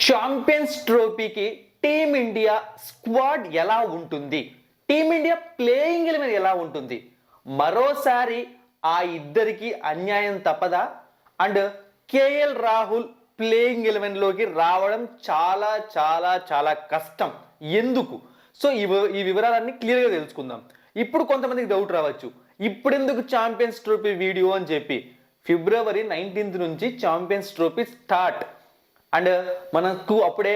Champions ట్రోఫీకి team India squad ఎలా ఉంటుంది, team India playing eleven ఎలా ఉంటుంది, మరోసారి ఆ ఇద్దరికి అన్యాయం తప్పదా? అండ్ కేఎల్ రాహుల్ ప్లేయింగ్ ఎలెవెన్లోకి రావడం చాలా చాలా చాలా కష్టం. ఎందుకు? సో ఈ వివరాలన్నీ క్లియర్గా తెలుసుకుందాం. ఇప్పుడు కొంతమందికి డౌట్ రావచ్చు, ఇప్పుడెందుకు ఛాంపియన్స్ ట్రోఫీ వీడియో అని చెప్పి. ఫిబ్రవరి 19th నుంచి ఛాంపియన్స్ ట్రోఫీ స్టార్ట్ అండ్ మనకు అప్పుడే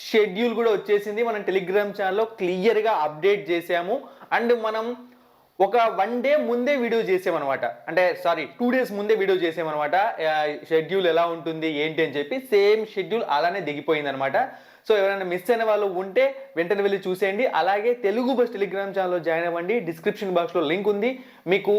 షెడ్యూల్ కూడా వచ్చేసింది. మనం టెలిగ్రామ్ ఛానల్లో క్లియర్గా అప్డేట్ చేసాము. అండ్ మనం ఒక 1 day ముందే వీడియో చేసామన్నమాట, అంటే 2 days ముందే వీడియో చేసామన్నమాట. షెడ్యూల్ ఎలా ఉంటుంది ఏంటి అని చెప్పి సేమ్ షెడ్యూల్ అలానే దిగిపోయింది అనమాట. సో ఎవరైనా మిస్ అయిన వాళ్ళు ఉంటే వెంటనే వెళ్ళి చూసేయండి. అలాగే తెలుగు బస్ టెలిగ్రామ్ ఛానల్లో జాయిన్ అవ్వండి. డిస్క్రిప్షన్ బాక్స్లో లింక్ ఉంది. మీకు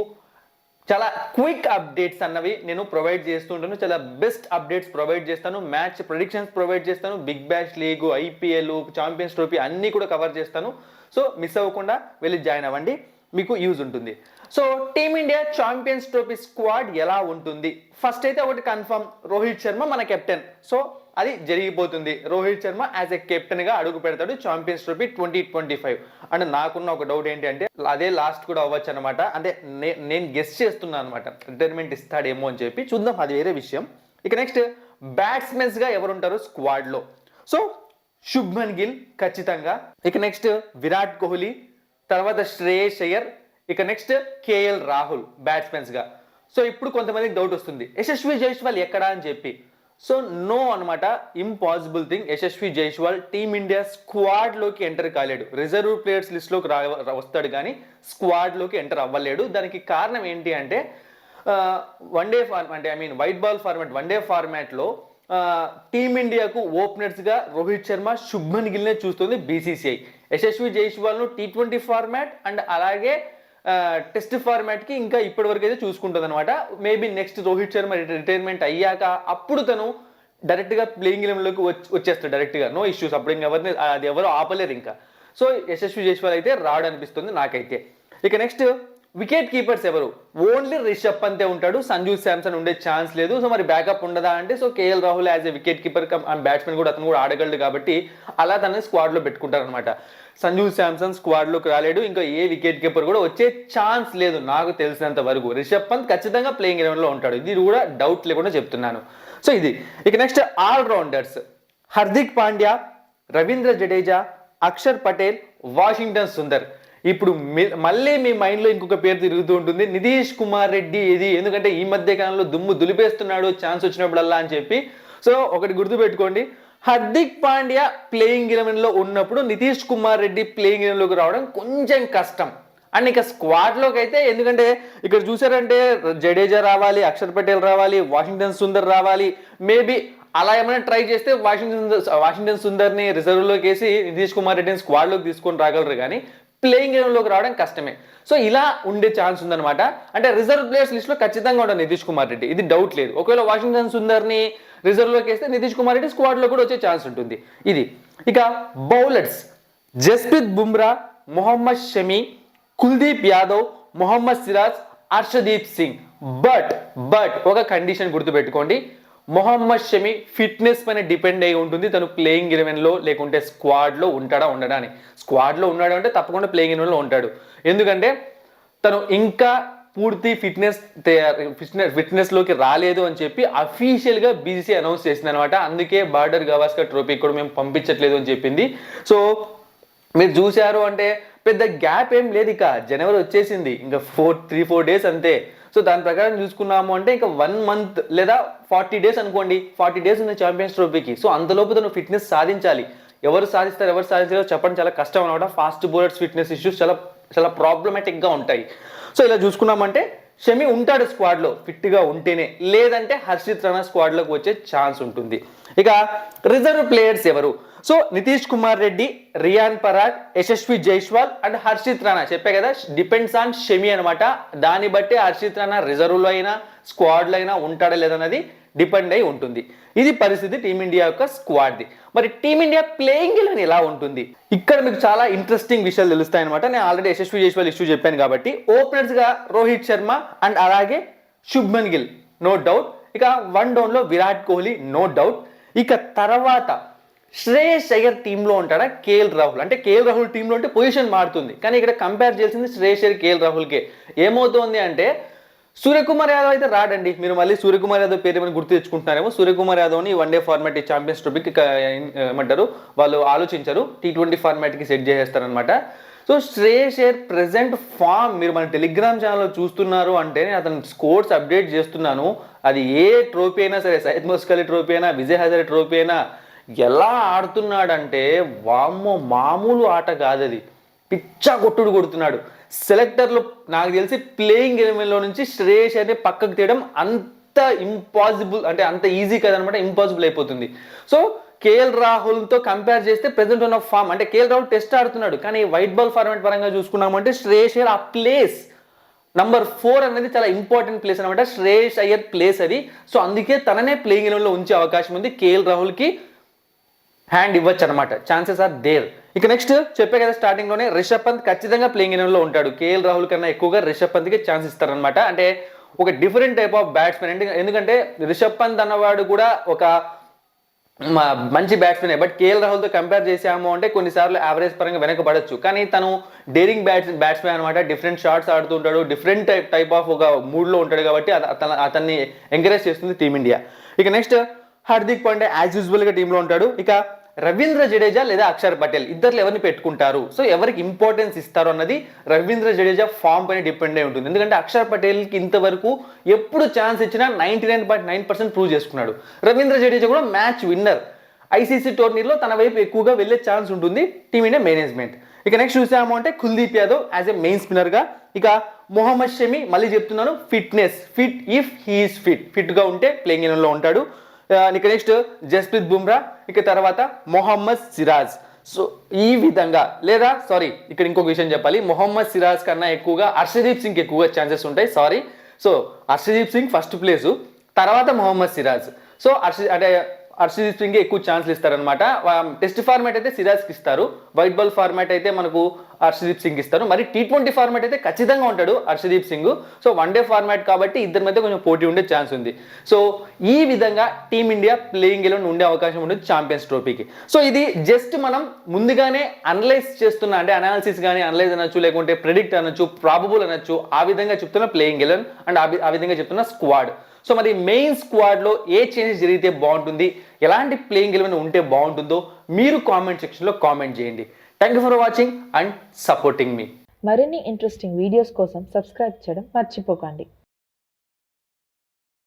చాలా క్విక్ అప్డేట్స్ అన్నవి నేను ప్రొవైడ్ చేస్తుంటాను. చాలా బెస్ట్ అప్డేట్స్ ప్రొవైడ్ చేస్తాను. మ్యాచ్ ప్రెడిక్షన్స్ ప్రొవైడ్ చేస్తాను. Big Bash League, IPL, Champions Trophy అన్నీ కూడా కవర్ చేస్తాను. సో మిస్ అవ్వకుండా వెళ్ళి జాయిన్ అవ్వండి, మీకు యూజ్ ఉంటుంది. So team India champions trophy squad ఎలా ఉంటుంది? ఫస్ట్ అయితే ఒకటి కన్ఫర్మ్, రోహిత్ శర్మ మన కెప్టెన్. సో అది జరిగిపోతుంది. Rohit Sharma as a captain గా అడుగు పెడతాడు ఛాంపియన్స్ ట్రోఫీ 2025. అండ్ నాకున్న ఒక డౌట్ ఏంటి అంటే అదే లాస్ట్ కూడా అవ్వచ్చు అనమాట. అంటే నేను గెస్ చేస్తున్నాను అనమాట, రిటైర్మెంట్ ఇస్తాడేమో అని చెప్పి. చూద్దాం, అది వేరే విషయం. ఇక నెక్స్ట్ బ్యాట్స్మెన్స్ గా ఎవరుంటారు స్క్వాడ్ లో? సో శుభ్మన్ గిల్ ఖచ్చితంగా. ఇక నెక్స్ట్ విరాట్ కోహ్లీ, తర్వాత శ్రేయస్ అయ్యర్, ఇక నెక్స్ట్ కేఎల్ రాహుల్ బ్యాట్స్మెన్స్ గా. సో ఇప్పుడు కొంతమందికి డౌట్ వస్తుంది, యశస్వి జైస్వాల్ ఎక్కడా అని చెప్పి. సో నో అనమాట, impossible thing. Yashasvi Jaiswal team India squad లోకి ఎంటర్ కాలేడు. రిజర్వ్ ప్లేయర్స్ లిస్ట్ లోకి వస్తాడు కానీ స్క్వాడ్ లోకి ఎంటర్ అవ్వలేడు. దానికి కారణం ఏంటి అంటే one day format, white ball format, one day format లో టీమిండియాకు ఓపెనర్స్ గా రోహిత్ శర్మ, శుభ్మన్ గిల్ నే చూస్తుంది బీసీసీఐ. యశస్వి జైస్వాల్ ను T20 ఫార్మాట్ అండ్ అలాగే టెస్ట్ ఫార్మాట్ కి ఇంకా ఇప్పటి వరకు అయితే చూసుకుంటుంది అనమాట. Maybe next Rohit Sharma retirement అయ్యాక అప్పుడు తను డైరెక్ట్ గా ప్లేయింగ్ ఎలెవెన్ లోకి వచ్చేస్తాడు డైరెక్ట్ గా, నో ఇష్యూస్. అప్పుడు ఇంకా అది ఎవరు ఆపలేరు ఇంకా. సో యశస్వి జైస్వాల్ అయితే రాడు అనిపిస్తుంది నాకైతే. ఇక నెక్స్ట్ వికెట్ కీపర్స్ ఎవరు? ఓన్లీ రిషబ్ పంతే ఉంటాడు, సంజు శాంసన్ ఉండే ఛాన్స్ లేదు. సో మరి బ్యాకప్ ఉండదా అంటే, so KL Rahul as a wicket keeper batsmen కూడా అతను కూడా ఆడగలడు కాబట్టి అలా తనని స్క్వాడ్ లో పెట్టుకుంటారు అనమాట. సంజు శాంసన్ స్క్వాడ్ లోకి రాలేడు, ఇంకా ఏ వికెట్ కీపర్ కూడా వచ్చే ఛాన్స్ లేదు నాకు తెలిసినంత వరకు. రిషబ్ పంత్ ఖచ్చితంగా ప్లేయింగ్ ఎలెవెన్ లో ఉంటాడు, ఇది కూడా డౌట్ లేకుండా చెప్తున్నాను. సో ఇది. ఇక next allrounders, Hardik Pandya, Ravindra Jadeja, Akshar Patel, Washington Sundar. ఇప్పుడు మళ్ళీ మీ మైండ్ లో ఇంకొక పేరు తిరుగుతూ ఉంటుంది, నితీష్ కుమార్ రెడ్డి. ఇది ఎందుకంటే ఈ మధ్య కాలంలో దుమ్ము దులిపేస్తున్నాడు ఛాన్స్ వచ్చినప్పుడల్లా అని చెప్పి. సో ఒకటి గుర్తుపెట్టుకోండి, హార్దిక్ పాండ్యా ప్లేయింగ్ ఎలెవెన్ లో ఉన్నప్పుడు నితీష్ కుమార్ రెడ్డి ప్లేయింగ్ ఎలెవెన్ లోకి రావడం కొంచెం కష్టం. అండ్ ఇక స్క్వాడ్ లోకి అయితే, ఎందుకంటే ఇక్కడ చూసారంటే జడేజా రావాలి, అక్షర్ పటేల్ రావాలి, వాషింగ్టన్ సుందర్ రావాలి. మేబీ అలా ఏమైనా ట్రై చేస్తే వాషింగ్టన్ సుందర్ ని రిజర్వ్ లోకి వేసి నితీష్ కుమార్ రెడ్డిని స్క్వాడ్ లోకి తీసుకొని రాగలరు, కానీ ప్లేయింగ్ ఎలెవెన్లోకి రావడం కష్టమే. సో ఇలా ఉండే ఛాన్స్ ఉందన్నమాట. అంటే రిజర్వ్ ప్లేయర్స్ లిస్ట్ లో ఖచ్చితంగా ఉంటాడు నితీష్ కుమార్ రెడ్డి, ఇది డౌట్ లేదు. ఒకవేళ వాషింగ్టన్ సుందర్ ని రిజర్వ్ లోకి వేస్తే నితీష్ కుమార్ రెడ్డి స్క్వాడ్ లో కూడా వచ్చే ఛాన్స్ ఉంటుంది, ఇది. ఇక బౌలర్స్, జస్ప్రీత్ బుమ్రా, మొహమ్మద్ షమి, కుల్దీప్ యాదవ్, మొహమ్మద్ సిరాజ్, హర్షదీప్ సింగ్. బట్ ఒక కండిషన్ గుర్తుపెట్టుకోండి, మొహమ్మద్ షమి ఫిట్నెస్ పైన డిపెండ్ అయి ఉంటుంది. తను ప్లేయింగ్ ఎలెవెన్ లో లేకుంటే స్క్వాడ్ లో ఉండడా అని. స్క్వాడ్ లో ఉన్నాడు అంటే తప్పకుండా ప్లేయింగ్ ఎలెవెన్ లో ఉంటాడు, ఎందుకంటే తను ఇంకా పూర్తి ఫిట్నెస్ లోకి రాలేదు అని చెప్పి అఫీషియల్ గా బీసీసీ అనౌన్స్ చేసింది అనమాట. అందుకే బార్డర్ గవాస్కర్ ట్రోఫీ కూడా మేము పంపించట్లేదు అని చెప్పింది. సో మీరు చూశారు అంటే పెద్ద గ్యాప్ ఏం లేదు, ఇక జనవరి వచ్చేసింది, ఇంకా 3-4 days అంతే. సో దాని ప్రకారం చూసుకున్నాము అంటే ఇంకా 1 month లేదా 40 days అనుకోండి, 40 days ఉంది ఛాంపియన్స్ ట్రోఫీకి. సో అంతలోపు తను ఫిట్నెస్ సాధించాలి. ఎవరు సాధిస్తారు ఎవరు సాధించారో చెప్పడం చాలా కష్టం అనమాట. ఫాస్ట్ బౌలర్స్ ఫిట్నెస్ ఇష్యూస్ చాలా చాలా ప్రాబ్లమాటిక్ గా ఉంటాయి. సో ఇలా చూసుకున్నామంటే షమి ఉంటాడు స్క్వాడ్ లో ఫిట్ గా ఉంటేనే, లేదంటే హర్షిత్ రాణా స్క్వాడ్ లోకి వచ్చే ఛాన్స్ ఉంటుంది. ఇక రిజర్వ్ ప్లేయర్స్ ఎవరు? So Nitish Kumar Reddy, Riyan Parag, Yashasvi Jaiswal and Harshit Rana. చెప్పే కదా, డిపెండ్స్ ఆన్ షమి అనమాట. దాన్ని బట్టి హర్షిత్ రాణా రిజర్వ్ లో అయినా స్క్వాడ్ లో అయినా ఉంటాడా లేదన్నది డిపెండ్ అయి ఉంటుంది. ఇది పరిస్థితి టీమిండియా యొక్క స్క్వాడ్ది. మరి టీమిండియా ప్లేయింగ్ ఎలెవెన్ ఎలా ఉంటుంది? ఇక్కడ మీకు చాలా ఇంట్రెస్టింగ్ విషయాలు తెలుస్తాయి అనమాట. నేను ఆల్రెడీ యశస్వి జైస్వాల్ ఇష్యూ చెప్పాను కాబట్టి. ఓపెనర్స్ గా రోహిత్ శర్మ అండ్ అలాగే శుభ్మన్ గిల్, నో డౌట్. ఇక 1 down లో విరాట్ కోహ్లీ, నో డౌట్. ఇక తర్వాత శ్రేయస్ అయ్యర్ టీంలో ఉంటాడా కేఎల్ రాహుల్? అంటే కేఎల్ రాహుల్ టీంలో ఉంటే పొజిషన్ మారుతుంది, కానీ ఇక్కడ కంపేర్ చేసింది శ్రేయస్ అయ్యర్ కేఎల్ రాహుల్కే. ఏమవుతోంది అంటే సూర్యకుమార్ యాదవ్ అయితే రాడండి. మీరు మళ్ళీ సూర్యకుమార్ యాదవ్ పేరు ఏమైనా గుర్తు తెచ్చుకుంటున్నారేమో. సూర్యకుమార్ యాదవ్ని వన్ డే ఫార్మాట్ ఈ ఛాంపియన్స్ ట్రోఫీకి ఏమంటారు వాళ్ళు ఆలోచించారు, T20 ఫార్మాట్కి సెట్ చేసేస్తారనమాట. So Shreyas Iyer present form మీరు మన టెలిగ్రామ్ ఛానల్లో చూస్తున్నారు అంటే నేను అతను స్కోర్స్ అప్డేట్ చేస్తున్నాను. అది ఏ ట్రోఫీ అయినా సరే, సయ్యద్ ముస్తఫా అలీ ట్రోఫీ అయినా, విజయ్ హజారే ట్రోఫీ అయినా, ఎలా ఆడుతున్నాడంటే వామ్మో మామూలు ఆట కాదు అది. పిచ్చా కొట్టుడు కొడుతున్నాడు. సెలెక్టర్లు నాకు తెలిసి ప్లేయింగ్ 11లో నుంచి శ్రేయస్ అయ్యర్ని పక్కకు తీయడం అంత ఇంపాసిబుల్, అంటే అంత ఈజీ కదనమాట, ఇంపాసిబుల్ అయిపోతుంది. సో కేఎల్ రాహుల్తో కంపేర్ చేస్తే ప్రెసెంట్ ఉన్న ఫామ్, అంటే కేఎల్ రాహుల్ టెస్ట్ ఆడుతున్నాడు, కానీ వైట్ బాల్ ఫార్మాట్ పరంగా చూసుకున్నామంటే శ్రేయస్ అయ్యర్ ఆ ప్లేస్ నంబర్ 4 అనేది చాలా ఇంపార్టెంట్ ప్లేస్ అనమాట. శ్రేయస్ అయ్యర్ ప్లేస్ అది. సో అందుకే తననే ప్లేయింగ్ 11లో ఉంచే అవకాశం ఉంది. కేఎల్ రాహుల్కి హ్యాండ్ ఇవ్వచ్చు అనమాట, ఛాన్సెస్ ఆర్ దేర్. ఇక నెక్స్ట్ చెప్పే కదా స్టార్టింగ్ లోనే, రిషబ్ పంత్ ఖచ్చితంగా ప్లేయింగ్ 11లో ఉంటాడు. కేఎల్ రాహుల్ కన్నా ఎక్కువగా రిషబ్ పంత్కి ఛాన్స్ ఇస్తారనమాట. అంటే ఒక డిఫరెంట్ టైప్ ఆఫ్ బ్యాట్స్మెన్. ఎందుకంటే రిషబ్ పంత్ అన్నవాడు కూడా ఒక మంచి బ్యాట్స్మెన్, బట్ కేఎల్ రాహుల్తో కంపేర్ చేసాము అంటే కొన్నిసార్లు యావరేజ్ పరంగా వెనకబడచ్చు, కానీ తను డేరింగ్ బ్యాట్స్మెన్ అనమాట. డిఫరెంట్ షాట్స్ ఆడుతూ ఉంటాడు, డిఫరెంట్ టైప్ ఆఫ్ ఒక మూడ్లో ఉంటాడు, కాబట్టి అతన్ని ఎంకరేజ్ చేస్తుంది టీమిండియా. ఇక నెక్స్ట్ హార్దిక్ పాండ్యా యాజ్ యూజువల్గా టీంలో ఉంటాడు. ఇక రవీంద్ర జడేజా లేదా అక్షర్ పటేల్ ఇద్దరు ఎవరిని పెట్టుకుంటారు, సో ఎవరికి ఇంపార్టెన్స్ ఇస్తారు అన్నది రవీంద్ర జడేజా ఫామ్ పైన డిపెండ్ అయి ఉంటుంది. ఎందుకంటే అక్షర్ పటేల్కి ఇంతవరకు ఎప్పుడు ఛాన్స్ ఇచ్చినా 99.9% ప్రూవ్ చేసుకున్నాడు. రవీంద్ర జడేజా కూడా మ్యాచ్ విన్నర్. ఐసీసీ టోర్నీలో తన వైపు ఎక్కువగా వెళ్ళే ఛాన్స్ ఉంటుంది టీమిండియా మేనేజ్మెంట్. ఇక నెక్స్ట్ చూసాము అంటే Kuldeep Yadav as a main స్పిన్నర్గా. ఇక మొహమ్మద్ షమి, మళ్ళీ చెప్తున్నాను ఫిట్నెస్, ఫిట్ ఇఫ్ హీఈస్ ఫిట్గా ఉంటే ప్లేయింగ్ 11లో ఉంటాడు. ఇక నెక్స్ట్ జస్ప్రీత్ బుమ్రా, ఇక తర్వాత మొహమ్మద్ సిరాజ్. సో ఈ విధంగా, లేదా సారీ ఇక్కడ ఇంకొక విషయం చెప్పాలి, మొహమ్మద్ సిరాజ్ కన్నా ఎక్కువగా హర్షదీప్ సింగ్ ఎక్కువగా ఛాన్సెస్ ఉంటాయి. Sorry, so Harshdeep Singh first place, తర్వాత మొహమ్మద్ సిరాజ్. సో హర్షదీప్ సింగ్ ఎక్కువ ఛాన్స్లు ఇస్తారనమాట. టెస్ట్ ఫార్మాట్ అయితే సిరాజ్కి ఇస్తారు, వైట్ బాల్ ఫార్మాట్ అయితే మనకు హర్షదీప్ సింగ్ ఇస్తారు. మరి T20 ఫార్మాట్ అయితే ఖచ్చితంగా ఉంటాడు Harshdeep Singh. So one day format కాబట్టి ఇద్దరి మధ్య కొంచెం పోటీ ఉండే ఛాన్స్ ఉంది. సో ఈ విధంగా టీమిండియా ప్లేయింగ్ 11 ఉండే అవకాశం ఉంటుంది ఛాంపియన్స్ ట్రోఫీకి. సో ఇది జస్ట్ మనం ముందుగానే అనలైజ్ చేస్తున్న, అంటే అనాలిసిస్ కానీ అనలైజ్ అనొచ్చు, లేకుంటే ప్రెడిక్ట్ అనొచ్చు, ప్రాబబుల్ అనొచ్చు, ఆ విధంగా చెప్తున్న ప్లేయింగ్ 11 అండ్ ఆ విధంగా చెప్తున్న స్క్వాడ్. సో మరి మెయిన్ స్క్వాడ్లో ఏ చేంజెస్ జరిగితే బాగుంటుంది, ఎలాంటి ప్లేయింగ్ 11 ఉంటే బాగుంటుందో మీరు కామెంట్ సెక్షన్లో కామెంట్ చేయండి. Thank you for watching and supporting మీ. మరిన్ని ఇంట్రెస్టింగ్ వీడియోస్ కోసం సబ్స్క్రైబ్ చేయడం మర్చిపోకండి.